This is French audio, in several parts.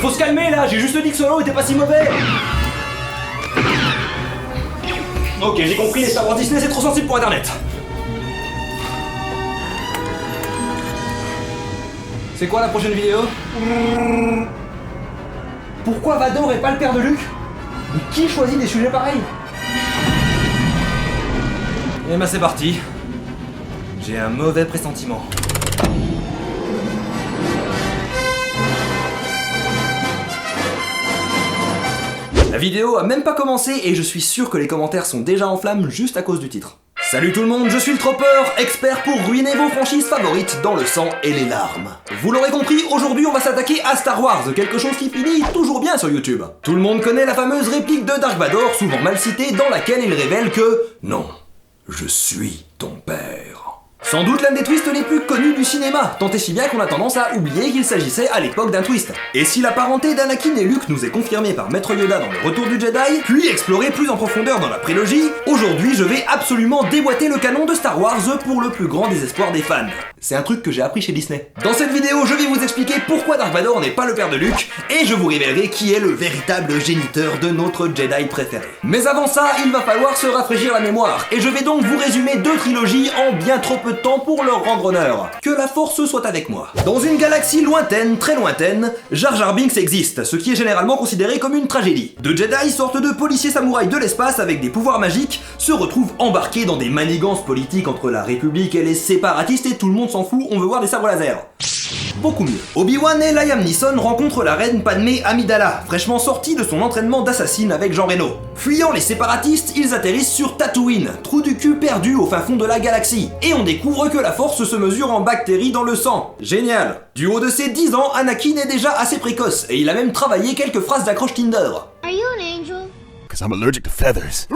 faut se calmer là, j'ai juste dit que Solo était pas si mauvais. Ok, j'ai compris, les Star Wars Disney c'est trop sensible pour internet. C'est quoi la prochaine vidéo? Pourquoi Vador est pas le père de Luke? Mais qui choisit des sujets pareils? Et bah c'est parti. J'ai un mauvais pressentiment. La vidéo a même pas commencé et je suis sûr que les commentaires sont déjà en flammes juste à cause du titre. Salut tout le monde, je suis le Tropper, expert pour ruiner vos franchises favorites dans le sang et les larmes. Vous l'aurez compris, aujourd'hui on va s'attaquer à Star Wars, quelque chose qui finit toujours bien sur YouTube. Tout le monde connaît la fameuse réplique de Dark Vador, souvent mal citée, dans laquelle il révèle que « Non, je suis ton père ». Sans doute l'un des twists les plus connus du cinéma, tant et si bien qu'on a tendance à oublier qu'il s'agissait à l'époque d'un twist. Et si la parenté d'Anakin et Luke nous est confirmée par Maître Yoda dans Le Retour du Jedi, puis explorée plus en profondeur dans la prélogie, aujourd'hui je vais absolument déboîter le canon de Star Wars pour le plus grand désespoir des fans. C'est un truc que j'ai appris chez Disney. Dans cette vidéo, je vais vous expliquer pourquoi Dark Vador n'est pas le père de Luke, et je vous révélerai qui est le véritable géniteur de notre Jedi préféré. Mais avant ça, il va falloir se rafraîchir la mémoire, et je vais donc vous résumer 2 trilogies en bien trop peu de temps pour leur rendre honneur. Que la force soit avec moi. Dans une galaxie lointaine, très lointaine, Jar Jar Binks existe, ce qui est généralement considéré comme une tragédie. Deux Jedi, sorte de policiers samouraïs de l'espace avec des pouvoirs magiques, se retrouvent embarqués dans des manigances politiques entre la République et les séparatistes et tout le monde s'en fout, on veut voir des sabres laser. Beaucoup mieux. Obi-Wan et Liam Neeson rencontrent la reine Padmé Amidala, fraîchement sortie de son entraînement d'assassine avec Jean Reno. Fuyant les séparatistes, ils atterrissent sur Tatooine, trou du cul perdu au fin fond de la galaxie, et on découvre que la force se mesure en bactéries dans le sang. Génial. Du haut de ses 10 ans, Anakin est déjà assez précoce, et il a même travaillé quelques phrases d'accroche Tinder. Are you an angel? I'm allergic to feathers.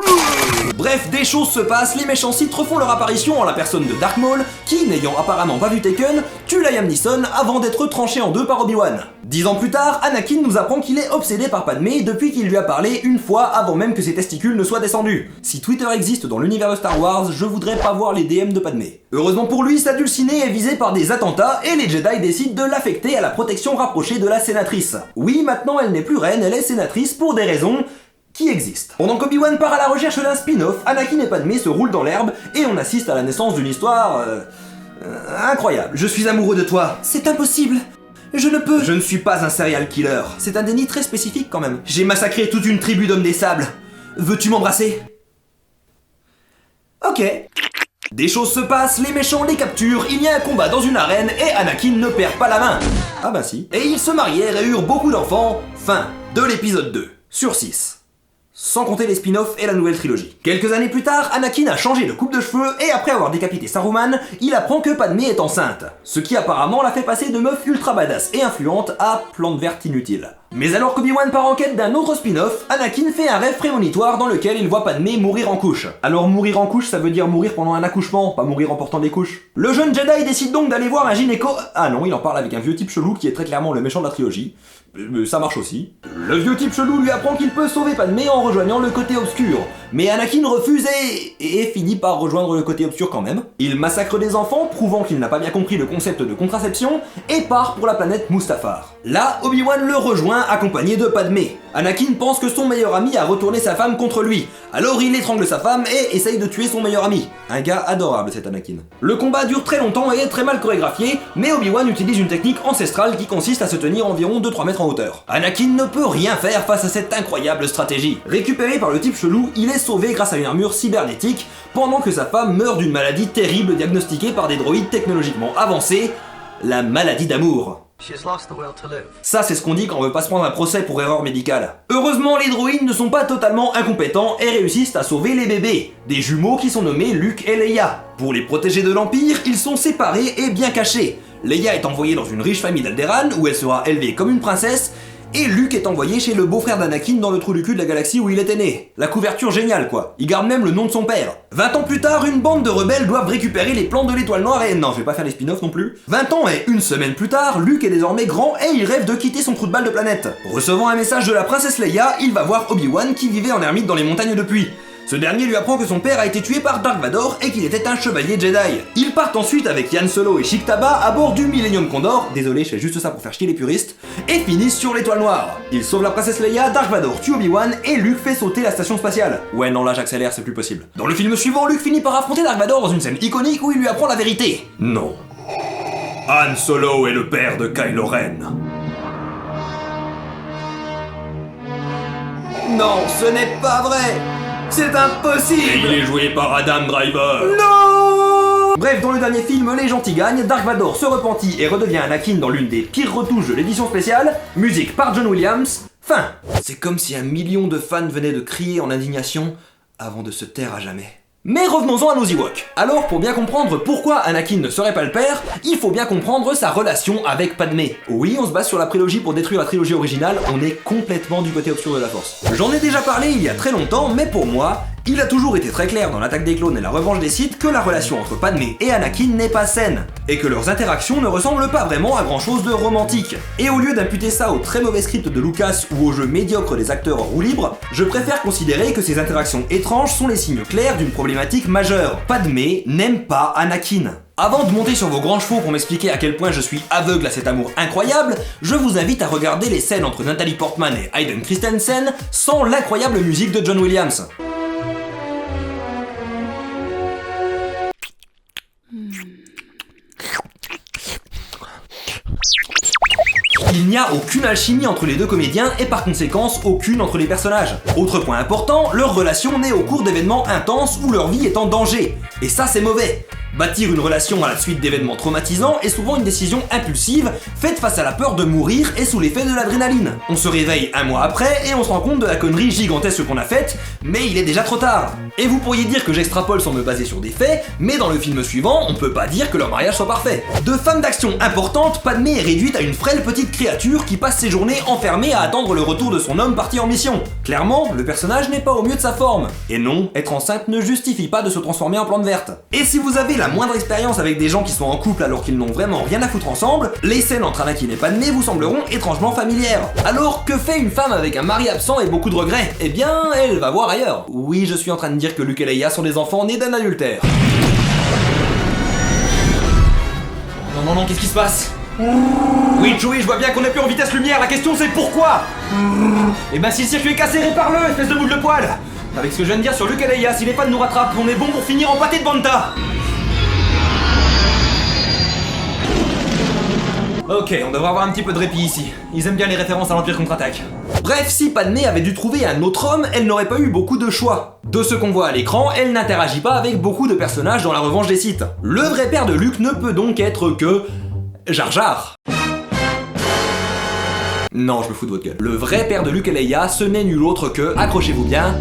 Bref, des choses se passent, les méchants Sith refont leur apparition en la personne de Darth Maul, qui, n'ayant apparemment pas vu Taken, tue Liam Neeson avant d'être tranché en deux par Obi-Wan. 10 ans plus tard, Anakin nous apprend qu'il est obsédé par Padmé depuis qu'il lui a parlé une fois avant même que ses testicules ne soient descendus. Si Twitter existe dans l'univers de Star Wars, je voudrais pas voir les DM de Padmé. Heureusement pour lui, sa dulcinée est visée par des attentats et les Jedi décident de l'affecter à la protection rapprochée de la sénatrice. Oui, maintenant elle n'est plus reine, elle est sénatrice pour des raisons qui existe. Pendant qu'Obi-Wan part à la recherche d'un spin-off, Anakin et Padmé se roulent dans l'herbe et on assiste à la naissance d'une histoire... incroyable. Je suis amoureux de toi. C'est impossible. Je ne peux... Je ne suis pas un serial killer. C'est un déni très spécifique quand même. J'ai massacré toute une tribu d'hommes des sables. Veux-tu m'embrasser? Ok. Des choses se passent, les méchants les capturent, il y a un combat dans une arène et Anakin ne perd pas la main. Ah bah si. Et ils se marièrent et eurent beaucoup d'enfants. Fin de l'épisode 2. Sur 6. Sans compter les spin-offs et la nouvelle trilogie. Quelques années plus tard, Anakin a changé de coupe de cheveux et après avoir décapité Saruman, il apprend que Padmé est enceinte. Ce qui apparemment l'a fait passer de meuf ultra badass et influente à plante verte inutile. Mais alors qu'Obi-Wan part en quête d'un autre spin-off, Anakin fait un rêve prémonitoire dans lequel il voit Padmé mourir en couche. Alors mourir en couche, ça veut dire mourir pendant un accouchement, pas mourir en portant des couches. Le jeune Jedi décide donc d'aller voir un gynéco... Ah non, il en parle avec un vieux type chelou qui est très clairement le méchant de la trilogie. Ça marche aussi. Le vieux type chelou lui apprend qu'il peut sauver Padmé en rejoignant le côté obscur. Mais Anakin refuse et finit par rejoindre le côté obscur quand même. Il massacre des enfants, prouvant qu'il n'a pas bien compris le concept de contraception, et part pour la planète Mustafar. Là, Obi-Wan le rejoint accompagné de Padmé. Anakin pense que son meilleur ami a retourné sa femme contre lui. Alors il étrangle sa femme et essaye de tuer son meilleur ami. Un gars adorable cet Anakin. Le combat dure très longtemps et est très mal chorégraphié, mais Obi-Wan utilise une technique ancestrale qui consiste à se tenir environ 2-3 mètres en hauteur. Anakin ne peut rien faire face à cette incroyable stratégie. Récupéré par le type chelou, il est sauvé grâce à une armure cybernétique, pendant que sa femme meurt d'une maladie terrible diagnostiquée par des droïdes technologiquement avancés, la maladie d'amour. Ça c'est ce qu'on dit quand on veut pas se prendre un procès pour erreur médicale. Heureusement les droïdes ne sont pas totalement incompétents et réussissent à sauver les bébés, des jumeaux qui sont nommés Luke et Leia. Pour les protéger de l'Empire, ils sont séparés et bien cachés. Leia est envoyée dans une riche famille d'Alderaan où elle sera élevée comme une princesse, et Luke est envoyé chez le beau-frère d'Anakin dans le trou du cul de la galaxie où il était né. La couverture géniale quoi, il garde même le nom de son père. 20 ans plus tard, une bande de rebelles doivent récupérer les plans de l'étoile noire et... Non, je vais pas faire les spin-offs non plus. 20 ans et une semaine plus tard, Luke est désormais grand et il rêve de quitter son trou de balle de planète. Recevant un message de la princesse Leia, il va voir Obi-Wan qui vivait en ermite dans les montagnes depuis. Ce dernier lui apprend que son père a été tué par Dark Vador et qu'il était un chevalier Jedi. Ils partent ensuite avec Han Solo et Chic Taba à bord du Millennium Condor, désolé je fais juste ça pour faire chier les puristes, et finissent sur l'étoile noire. Ils sauvent la princesse Leia, Dark Vador tue Obi-Wan et Luke fait sauter la station spatiale. Ouais non là j'accélère, c'est plus possible. Dans le film suivant, Luke finit par affronter Dark Vador dans une scène iconique où il lui apprend la vérité. Non. Han Solo est le père de Kylo Ren. Non, ce n'est pas vrai. C'est impossible. Et il est joué par Adam Driver. Non. Bref, dans le dernier film, les gentils gagnent, Dark Vador se repentit et redevient Anakin dans l'une des pires retouches de l'édition spéciale, musique par John Williams, fin. C'est comme si 1 million de fans venaient de crier en indignation avant de se taire à jamais. Mais revenons-en à nos Ewoks. Alors, pour bien comprendre pourquoi Anakin ne serait pas le père, il faut bien comprendre sa relation avec Padmé. Oui, on se base sur la prélogie pour détruire la trilogie originale, on est complètement du côté obscur de la Force. J'en ai déjà parlé il y a très longtemps, mais pour moi, il a toujours été très clair dans l'Attaque des Clones et la Revanche des Sith que la relation entre Padmé et Anakin n'est pas saine, et que leurs interactions ne ressemblent pas vraiment à grand chose de romantique. Et au lieu d'imputer ça au très mauvais script de Lucas ou au jeu médiocre des acteurs en roue libre, je préfère considérer que ces interactions étranges sont les signes clairs d'une problématique majeure. Padmé n'aime pas Anakin. Avant de monter sur vos grands chevaux pour m'expliquer à quel point je suis aveugle à cet amour incroyable, je vous invite à regarder les scènes entre Natalie Portman et Hayden Christensen sans l'incroyable musique de John Williams. Il n'y a aucune alchimie entre les deux comédiens et par conséquent aucune entre les personnages. Autre point important, leur relation naît au cours d'événements intenses où leur vie est en danger. Et ça c'est mauvais. Bâtir une relation à la suite d'événements traumatisants est souvent une décision impulsive, faite face à la peur de mourir et sous l'effet de l'adrénaline. On se réveille 1 mois après et on se rend compte de la connerie gigantesque qu'on a faite, mais il est déjà trop tard. Et vous pourriez dire que j'extrapole sans me baser sur des faits, mais dans le film suivant, on peut pas dire que leur mariage soit parfait. De femme d'action importante, Padmé est réduite à une frêle petite créature qui passe ses journées enfermée à attendre le retour de son homme parti en mission. Clairement, le personnage n'est pas au mieux de sa forme. Et non, être enceinte ne justifie pas de se transformer en plante verte. Et si vous avez la moindre expérience avec des gens qui sont en couple alors qu'ils n'ont vraiment rien à foutre ensemble, les scènes entre Anakin et Padmé vous sembleront étrangement familières. Alors, que fait une femme avec un mari absent et beaucoup de regrets? Eh bien, elle va voir ailleurs. Oui, je suis en train de dire que Luke et Leia sont des enfants nés d'un adultère. Non, qu'est-ce qui se passe? Oui, Joey, je vois bien qu'on est plus en vitesse lumière, la question c'est pourquoi? Eh ben si le circuit est cassé, répare-le, espèce de boule de poil. Avec ce que je viens de dire sur Luke et Leia, si les fans nous rattrapent, on est bon pour finir en pâté de Banta. Ok, on devrait avoir un petit peu de répit ici. Ils aiment bien les références à l'Empire contre-attaque. Bref, si Padmé avait dû trouver un autre homme, elle n'aurait pas eu beaucoup de choix. De ce qu'on voit à l'écran, elle n'interagit pas avec beaucoup de personnages dans la Revanche des Sith. Le vrai père de Luke ne peut donc être que... Jar Jar. Non, je me fous de votre gueule. Le vrai père de Luke et Leia, ce n'est nul autre que, accrochez-vous bien,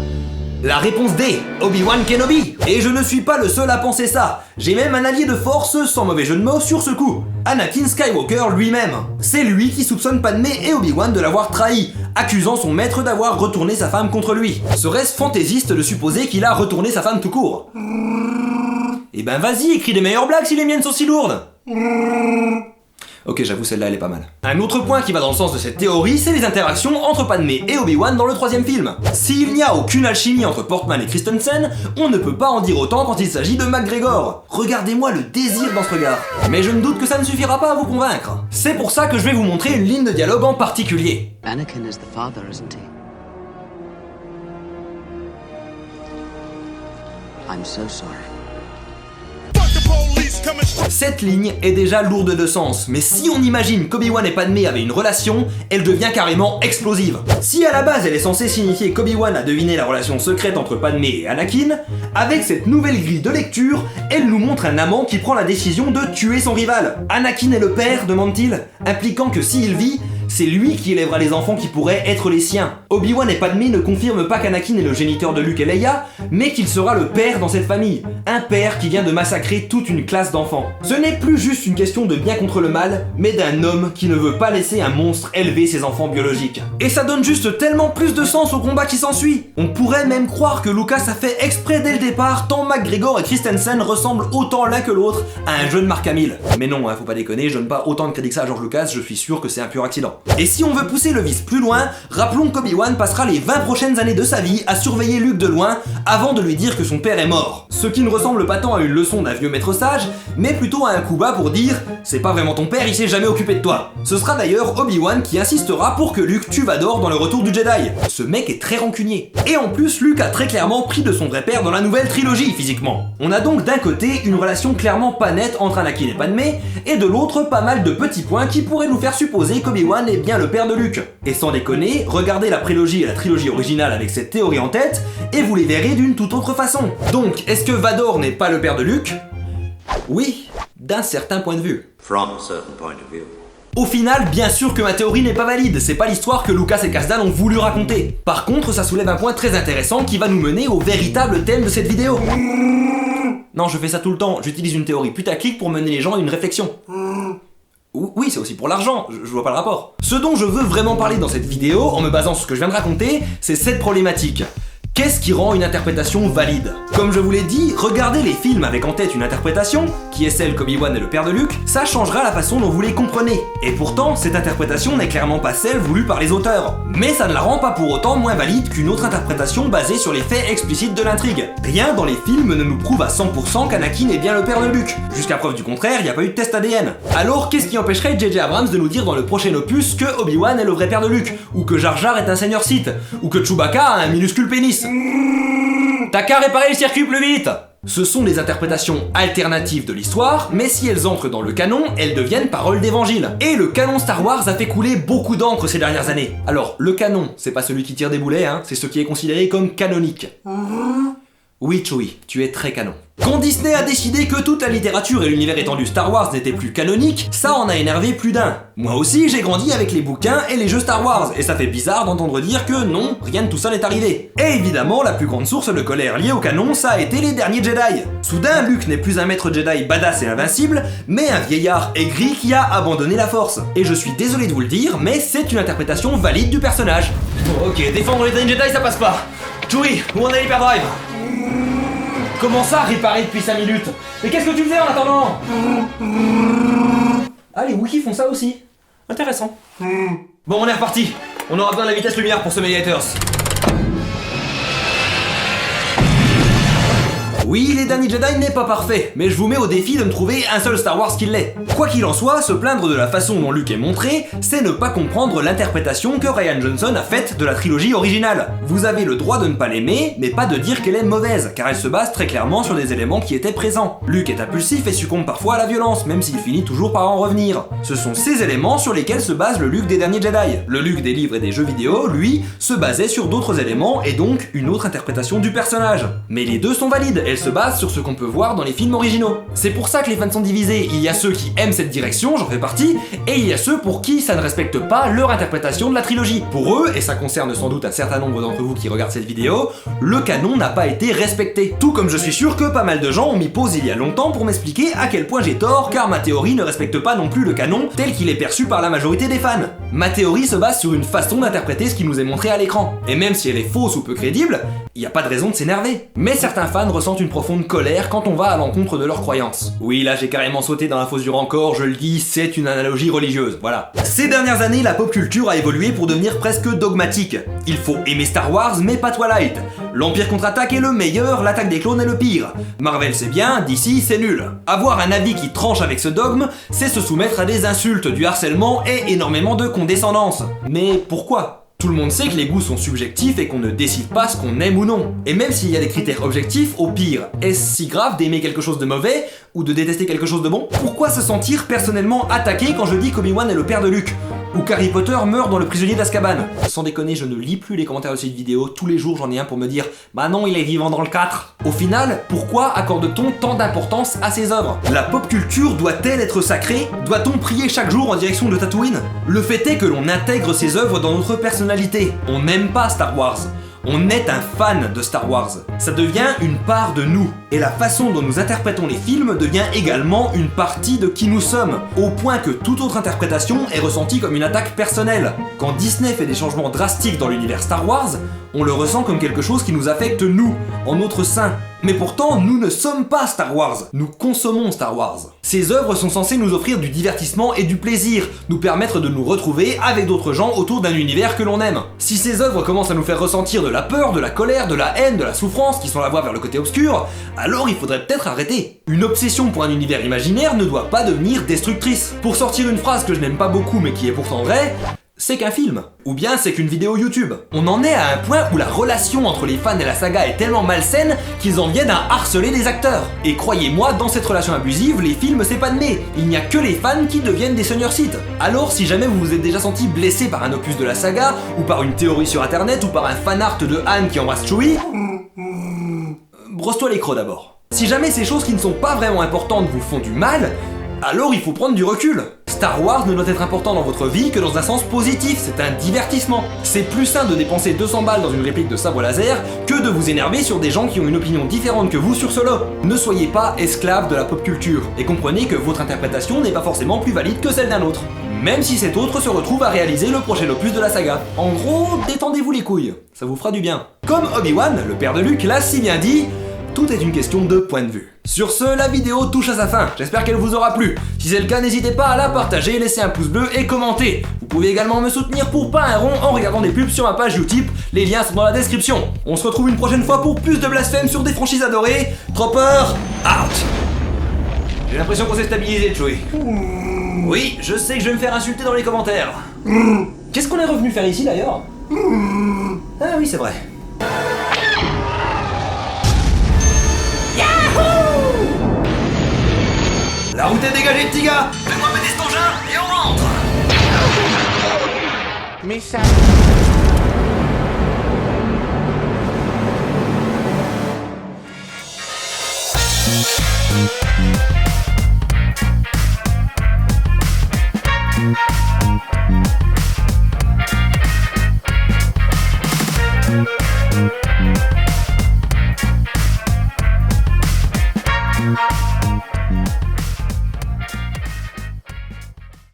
la réponse D, Obi-Wan Kenobi. Et je ne suis pas le seul à penser ça. J'ai même un allié de force, sans mauvais jeu de mots, sur ce coup. Anakin Skywalker lui-même. C'est lui qui soupçonne Padmé et Obi-Wan de l'avoir trahi, accusant son maître d'avoir retourné sa femme contre lui. Serait-ce fantaisiste de supposer qu'il a retourné sa femme tout court? Eh ben vas-y, écris des meilleures blagues si les miennes sont si lourdes. Ok, j'avoue, celle-là, elle est pas mal. Un autre point qui va dans le sens de cette théorie, c'est les interactions entre Padmé et Obi-Wan dans le 3e film. S'il n'y a aucune alchimie entre Portman et Christensen, on ne peut pas en dire autant quand il s'agit de McGregor. Regardez-moi le désir dans ce regard. Mais je me doute que ça ne suffira pas à vous convaincre. C'est pour ça que je vais vous montrer une ligne de dialogue en particulier. Anakin is the father, isn't he? I'm so sorry. Cette ligne est déjà lourde de sens, mais si on imagine qu'Obi-Wan et Padmé avaient une relation, elle devient carrément explosive. Si à la base elle est censée signifier qu'Obi-Wan a deviné la relation secrète entre Padmé et Anakin, avec cette nouvelle grille de lecture, elle nous montre un amant qui prend la décision de tuer son rival. Anakin est le père, demande-t-il, impliquant que s'il vit, c'est lui qui élèvera les enfants qui pourraient être les siens. Obi-Wan et Padmé ne confirment pas qu'Anakin est le géniteur de Luke et Leia, mais qu'il sera le père dans cette famille. Un père qui vient de massacrer toute une classe d'enfants. Ce n'est plus juste une question de bien contre le mal, mais d'un homme qui ne veut pas laisser un monstre élever ses enfants biologiques. Et ça donne juste tellement plus de sens au combat qui s'ensuit. On pourrait même croire que Lucas a fait exprès dès le départ, tant McGregor et Christensen ressemblent autant l'un que l'autre à un jeune Mark Hamill. Mais non, faut pas déconner, je donne pas autant de crédit que ça à George Lucas, je suis sûr que c'est un pur accident. Et si on veut pousser le vice plus loin, rappelons qu'Obi-Wan passera les 20 prochaines années de sa vie à surveiller Luke de loin avant de lui dire que son père est mort. Ce qui ne ressemble pas tant à une leçon d'un vieux maître sage, mais plutôt à un coup bas pour dire « c'est pas vraiment ton père, il s'est jamais occupé de toi ». Ce sera d'ailleurs Obi-Wan qui insistera pour que Luke tue Vador dans le retour du Jedi. Ce mec est très rancunier. Et en plus, Luke a très clairement pris de son vrai père dans la nouvelle trilogie, physiquement. On a donc d'un côté une relation clairement pas nette entre Anakin et Padmé, et de l'autre pas mal de petits points qui pourraient nous faire supposer qu'Obi-Wan est bien le père de Luke. Et sans déconner, regardez la prélogie et la trilogie originale avec cette théorie en tête, et vous les verrez d'une toute autre façon. Donc, est-ce que Vador n'est pas le père de Luke ? Oui, d'un certain point de vue. From a certain point of view. Au final, bien sûr que ma théorie n'est pas valide, c'est pas l'histoire que Lucas et Kasdan ont voulu raconter. Par contre, ça soulève un point très intéressant qui va nous mener au véritable thème de cette vidéo. Non, je fais ça tout le temps, j'utilise une théorie putaclic pour mener les gens à une réflexion. Oui, c'est aussi pour l'argent, je vois pas le rapport. Ce dont je veux vraiment parler dans cette vidéo, en me basant sur ce que je viens de raconter, c'est cette problématique. Qu'est-ce qui rend une interprétation valide ? Comme je vous l'ai dit, regardez les films avec en tête une interprétation, qui est celle qu'Obi-Wan est le père de Luke, ça changera la façon dont vous les comprenez. Et pourtant, cette interprétation n'est clairement pas celle voulue par les auteurs. Mais ça ne la rend pas pour autant moins valide qu'une autre interprétation basée sur les faits explicites de l'intrigue. Rien dans les films ne nous prouve à 100% qu'Anakin est bien le père de Luke. Jusqu'à preuve du contraire, il n'y a pas eu de test ADN. Alors, qu'est-ce qui empêcherait J.J. Abrams de nous dire dans le prochain opus que Obi-Wan est le vrai père de Luke, ou que Jar Jar est un seigneur Sith, ou que Chewbacca a un minuscule pénis ? T'as qu'à réparer le circuit plus vite! Ce sont des interprétations alternatives de l'histoire, mais si elles entrent dans le canon, elles deviennent paroles d'évangile. Et le canon Star Wars a fait couler beaucoup d'encre ces dernières années. Alors, le canon, c'est pas celui qui tire des boulets, hein, c'est ce qui est considéré comme canonique. Oui, Chewie, tu es très canon. Quand Disney a décidé que toute la littérature et l'univers étendu Star Wars n'étaient plus canoniques, ça en a énervé plus d'un. Moi aussi, j'ai grandi avec les bouquins et les jeux Star Wars, et ça fait bizarre d'entendre dire que non, rien de tout ça n'est arrivé. Et évidemment, la plus grande source de colère liée au canon, ça a été les derniers Jedi. Soudain, Luke n'est plus un maître Jedi badass et invincible, mais un vieillard aigri qui a abandonné la force. Et je suis désolé de vous le dire, mais c'est une interprétation valide du personnage. Ok, défendre les derniers Jedi, ça passe pas. Chewie, où on a l'hyperdrive ? Comment ça, réparer depuis 5 minutes ? Mais qu'est-ce que tu faisais en attendant ? Ah, les Wookiees font ça aussi. Intéressant. Bon, on est reparti. On aura besoin de la vitesse lumière pour semer les haters. Oui, les derniers Jedi n'est pas parfait, mais je vous mets au défi de me trouver un seul Star Wars qui l'est. Quoi qu'il en soit, se plaindre de la façon dont Luke est montré, c'est ne pas comprendre l'interprétation que Rian Johnson a faite de la trilogie originale. Vous avez le droit de ne pas l'aimer, mais pas de dire qu'elle est mauvaise, car elle se base très clairement sur des éléments qui étaient présents. Luke est impulsif et succombe parfois à la violence, même s'il finit toujours par en revenir. Ce sont ces éléments sur lesquels se base le Luke des derniers Jedi. Le Luke des livres et des jeux vidéo, lui, se basait sur d'autres éléments et donc une autre interprétation du personnage. Mais les deux sont valides, se base sur ce qu'on peut voir dans les films originaux. C'est pour ça que les fans sont divisés, il y a ceux qui aiment cette direction, j'en fais partie, et il y a ceux pour qui ça ne respecte pas leur interprétation de la trilogie. Pour eux, et ça concerne sans doute un certain nombre d'entre vous qui regardent cette vidéo, le canon n'a pas été respecté. Tout comme je suis sûr que pas mal de gens ont mis pause il y a longtemps pour m'expliquer à quel point j'ai tort, car ma théorie ne respecte pas non plus le canon tel qu'il est perçu par la majorité des fans. Ma théorie se base sur une façon d'interpréter ce qui nous est montré à l'écran. Et même si elle est fausse ou peu crédible, il n'y a pas de raison de s'énerver. Mais certains fans ressentent une profonde colère quand on va à l'encontre de leurs croyances. Oui, là j'ai carrément sauté dans la fosse du rancor, je le dis, c'est une analogie religieuse, voilà. Ces dernières années, la pop culture a évolué pour devenir presque dogmatique. Il faut aimer Star Wars, mais pas Twilight. L'Empire contre-attaque est le meilleur, l'attaque des clones est le pire. Marvel c'est bien, DC c'est nul. Avoir un avis qui tranche avec ce dogme, c'est se soumettre à des insultes, du harcèlement et énormément de condescendance. Mais pourquoi ? Tout le monde sait que les goûts sont subjectifs et qu'on ne décide pas ce qu'on aime ou non. Et même s'il y a des critères objectifs, au pire, est-ce si grave d'aimer quelque chose de mauvais ou de détester quelque chose de bon ? Pourquoi se sentir personnellement attaqué quand je dis qu'Obi-Wan est le père de Luke ? Ou qu'Harry Potter meurt dans le prisonnier d'Azkaban ? Sans déconner, je ne lis plus les commentaires de cette vidéo, tous les jours j'en ai un pour me dire « Bah non, il est vivant dans le 4 !» Au final, pourquoi accorde-t-on tant d'importance à ces œuvres ? La pop culture doit-elle être sacrée ? Doit-on prier chaque jour en direction de Tatooine ? Le fait est que l'on intègre ces œuvres dans notre personnalité. On n'aime pas Star Wars. On est un fan de Star Wars. Ça devient une part de nous. Et la façon dont nous interprétons les films devient également une partie de qui nous sommes, au point que toute autre interprétation est ressentie comme une attaque personnelle. Quand Disney fait des changements drastiques dans l'univers Star Wars, on le ressent comme quelque chose qui nous affecte nous, en notre sein. Mais pourtant, nous ne sommes pas Star Wars, nous consommons Star Wars. Ces œuvres sont censées nous offrir du divertissement et du plaisir, nous permettre de nous retrouver avec d'autres gens autour d'un univers que l'on aime. Si ces œuvres commencent à nous faire ressentir de la peur, de la colère, de la haine, de la souffrance, qui sont la voie vers le côté obscur, alors il faudrait peut-être arrêter. Une obsession pour un univers imaginaire ne doit pas devenir destructrice. Pour sortir une phrase que je n'aime pas beaucoup mais qui est pourtant vraie, c'est qu'un film, ou bien c'est qu'une vidéo YouTube. On en est à un point où la relation entre les fans et la saga est tellement malsaine qu'ils en viennent à harceler les acteurs. Et croyez-moi, dans cette relation abusive, les films c'est pas de nez. Il n'y a que les fans qui deviennent des seigneurs-Sith. Alors si jamais vous vous êtes déjà senti blessé par un opus de la saga, ou par une théorie sur internet, ou par un fanart de Han qui embrasse Chewie, brosse-toi les crocs d'abord. Si jamais ces choses qui ne sont pas vraiment importantes vous font du mal, alors il faut prendre du recul. Star Wars ne doit être important dans votre vie que dans un sens positif, c'est un divertissement. C'est plus sain de dépenser 200 balles dans une réplique de sabre laser que de vous énerver sur des gens qui ont une opinion différente que vous sur cela. Ne soyez pas esclave de la pop culture, et comprenez que votre interprétation n'est pas forcément plus valide que celle d'un autre. Même si cet autre se retrouve à réaliser le prochain opus de la saga. En gros, détendez-vous les couilles, ça vous fera du bien. Comme Obi-Wan, le père de Luke, l'a si bien dit, tout est une question de point de vue. Sur ce, la vidéo touche à sa fin, j'espère qu'elle vous aura plu. Si c'est le cas, n'hésitez pas à la partager, laisser un pouce bleu et commenter. Vous pouvez également me soutenir pour pas un rond en regardant des pubs sur ma page Utip, les liens sont dans la description. On se retrouve une prochaine fois pour plus de blasphème sur des franchises adorées. Tropper, out. J'ai l'impression qu'on s'est stabilisé, Joey. Oui, je sais que je vais me faire insulter dans les commentaires. Qu'est-ce qu'on est revenu faire ici d'ailleurs? Ah oui, c'est vrai. La route est dégagée, petit gars. Fais-moi péter cet engin et on rentre. Mais ça...